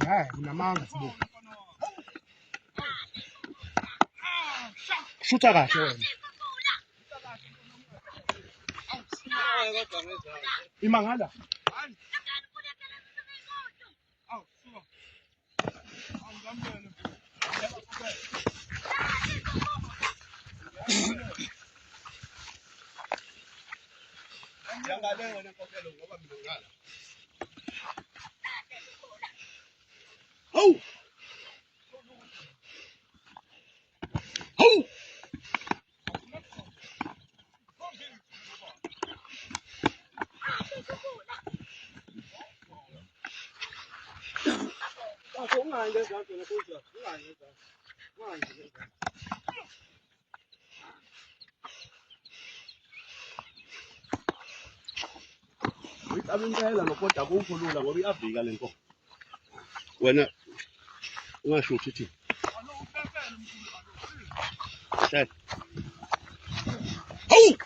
Haya, kuna manga sibu. Shuta kahle wena. Imangala. Oh! Oh! Impela nokodwa akukho lula ngoba iyavika le nkomo. Wena ungasho ukuthi Shad. Hawu!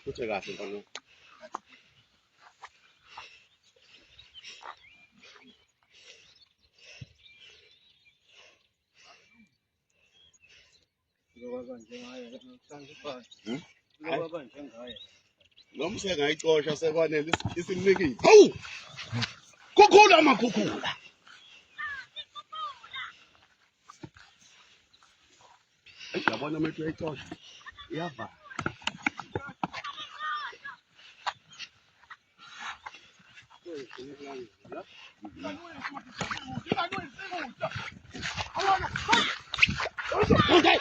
Kuthi kahle mfana. Noma usengayicosha sekwanele isimnikile. Hawu! Khukhula amakhukhula. Yabona manje uyayicosha. Iyavala. Okay.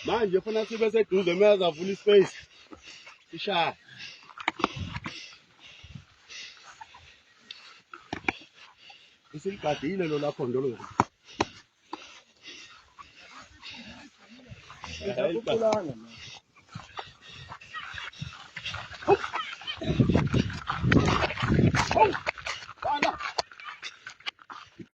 Manje funa sibe seduze meza avula ispace. Sishaya. Isiligadile lo lapho ndolo. Oh!